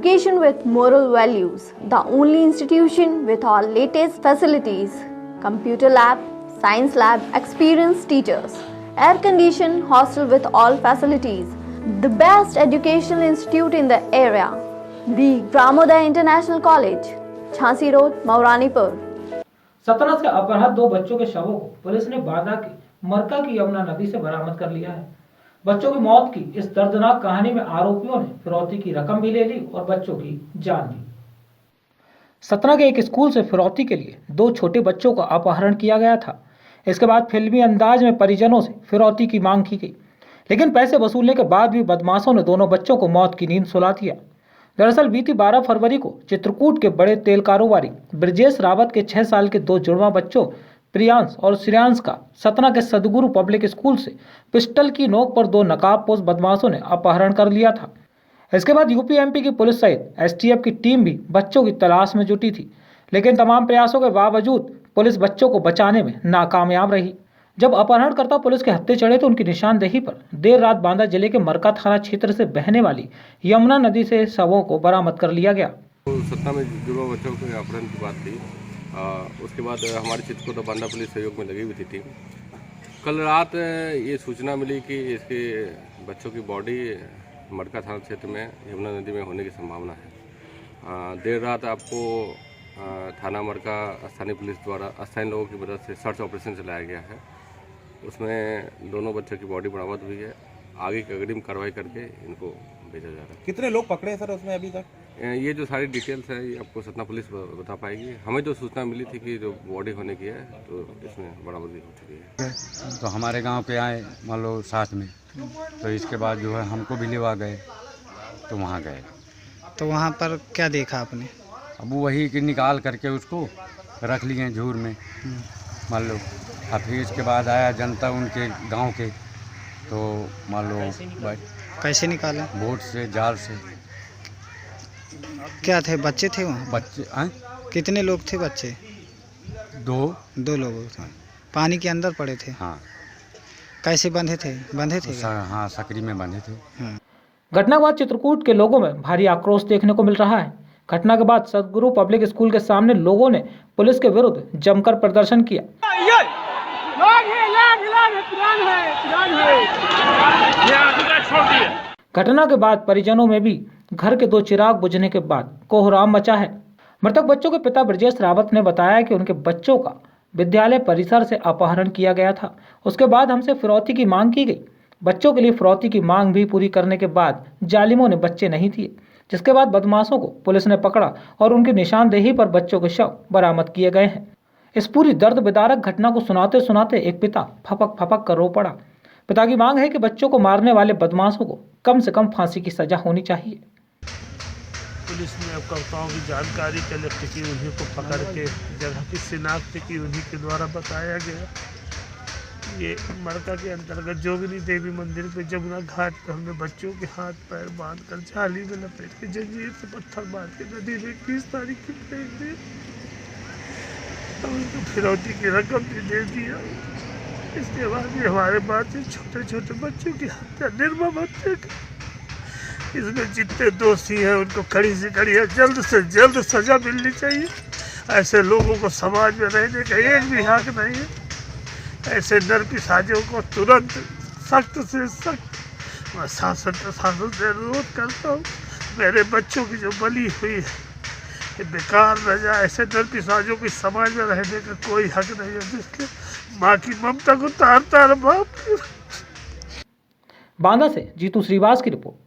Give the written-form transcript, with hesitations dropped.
education with moral values, the only institution with all latest facilities, computer lab, science lab, experienced teachers, air-conditioned hostel with all facilities, the best educational institute in the area, the Gramoday International College, Jhansi Road, Mauranipur. Satna से अपहृत 2 बच्चों के शवों को police ने बांदा के मरका की यमुना नदी से बरामद कर लिया है। बच्चों की मौत की इस दर्दनाक कहानी में आरोपियों ने फिरौती की रकम भी ले ली और बच्चों की जान ली। सतना के एक स्कूल से फिरौती के लिए 2 छोटे बच्चों का अपहरण किया गया था। इसके बाद फिल्मी अंदाज में परिजनों से फिरौती की मांग की गई, लेकिन पैसे वसूलने के बाद भी बदमाशों ने दोनों बच्चों को मौत की नींद सुला दिया। दरअसल बीती 12 फरवरी को चित्रकूट के बड़े तेल कारोबारी ब्रजेश रावत के 6 साल के 2 जुड़वा बच्चों प्रियांश और श्रेयांश का सतना के सदगुरु पब्लिक स्कूल से पिस्टल की नोक पर 2 नकाबपोश बदमाशों ने अपहरण कर लिया था। इसके बाद यूपी एमपी की पुलिस सहित एसटीएफ की टीम भी बच्चों की तलाश में जुटी थी, लेकिन तमाम प्रयासों के बावजूद पुलिस बच्चों को बचाने में नाकामयाब रही। जब अपहरणकर्ता पुलिस के हत्थे चढ़े तो उनकी निशानदेही पर देर रात बांदा जिले के मरका थाना क्षेत्र से बहने वाली यमुना नदी से शवों को बरामद कर लिया गया। तो सतना में जुड़वा बच्चों के अपहरण की बात थी। उसके बाद हमारे चित्रकूट बांदा पुलिस सहयोग में लगी हुई थी टीम। कल रात ये सूचना मिली कि इसके बच्चों की बॉडी मरका थाना क्षेत्र में यमुना नदी में होने की संभावना है। देर रात आपको थाना मरका स्थानीय पुलिस द्वारा स्थानीय लोगों की मदद से सर्च ऑपरेशन चलाया गया है। उसमें दोनों बच्चों की बॉडी बरामद हुई है। आगे की अग्रिम कार्रवाई करके इनको भेजा जा रहा है। कितने लोग पकड़े हैं सर उसमें अभी तक? ये जो सारी डिटेल्स है ये आपको सतना पुलिस बता पाएगी। हमें जो सूचना मिली थी कि जो बॉडी होने की है तो इसमें बरामदगी हो चुकी है। तो हमारे गांव के आए मान लो साथ में, तो इसके बाद जो है हमको भी लेवा गए, तो वहाँ गए। तो वहाँ पर क्या देखा आपने? अब वही कि निकाल करके उसको रख लिए झूर में मान लो। और फिर इसके बाद आया जनता उनके गांव के, तो मान लो कैसे निकाले? बोट से, जाल से। क्या थे, बच्चे थे वहाँ? बच्चे आए? कितने लोग थे बच्चे? 2 लोग थे। पानी के अंदर पड़े थे? हाँ। कैसे बंधे थे क्या? हाँ, सकरी में बंधे थे। हाँ। घटना के बाद चित्रकूट के लोगों में भारी आक्रोश देखने को मिल रहा है। घटना के बाद सदगुरु पब्लिक स्कूल के सामने लोगों ने पुलिस के विरुद्ध जमकर प्रदर्शन किया। घटना के बाद परिजनों में भी घर के 2 चिराग बुझने के बाद कोहराम मचा है। मृतक बच्चों के पिता ब्रजेश रावत ने बताया कि उनके बच्चों का विद्यालय परिसर से अपहरण किया गया था। उसके बाद हमसे फिरौती की मांग की गई। बच्चों के लिए फिरौती की मांग भी पूरी करने के बाद जालिमों ने बच्चे नहीं दिए, जिसके बाद बदमाशों को पुलिस ने पकड़ा और उनकी निशानदेही पर बच्चों के शव बरामद किए गए हैं। इस पूरी दर्द विदारक घटना को सुनाते सुनाते एक पिता फपक फपक कर रो पड़ा। पिता की मांग है कि बच्चों को मारने वाले बदमाशों को कम से कम फांसी की सजा होनी चाहिए। पुलिस ने अवकर्ताओं की जानकारी कलेक्ट की, उन्हीं को पकड़ के जगह की शिनाख्त की, उन्हीं के द्वारा बताया गया। ये मरका के अंतर्गत जोगिनी देवी मंदिर पे जमुना घाट पे हमने बच्चों के हाथ पैर बांध कर जाली में लपेट के जंजीर से पत्थर मार के नदी में 21 तारीख की फेंक दिए। उनको फिरौती की रकम भी दे दिया। इसके बाद भी हमारे पास छोटे छोटे बच्चों की हत्या, निर्मम हत्या की। इसमें जितने दोषी हैं उनको कड़ी से कड़ी जल्द से जल्द सजा मिलनी चाहिए। ऐसे लोगों को समाज में रहने का एक भी हक नहीं है। ऐसे नरपिशाचों को तुरंत सख्त से सख्त मैं शासन प्रशासन से अनुरोध करता हूँ, मेरे बच्चों की जो बलि हुई है ये बेकार न जाए। ऐसे नरपिशाचों की समाज में रहने का कोई हक नहीं है, जिसके माँ की ममता को तार तार बाप। बांदा से जीतू श्रीवास की रिपोर्ट।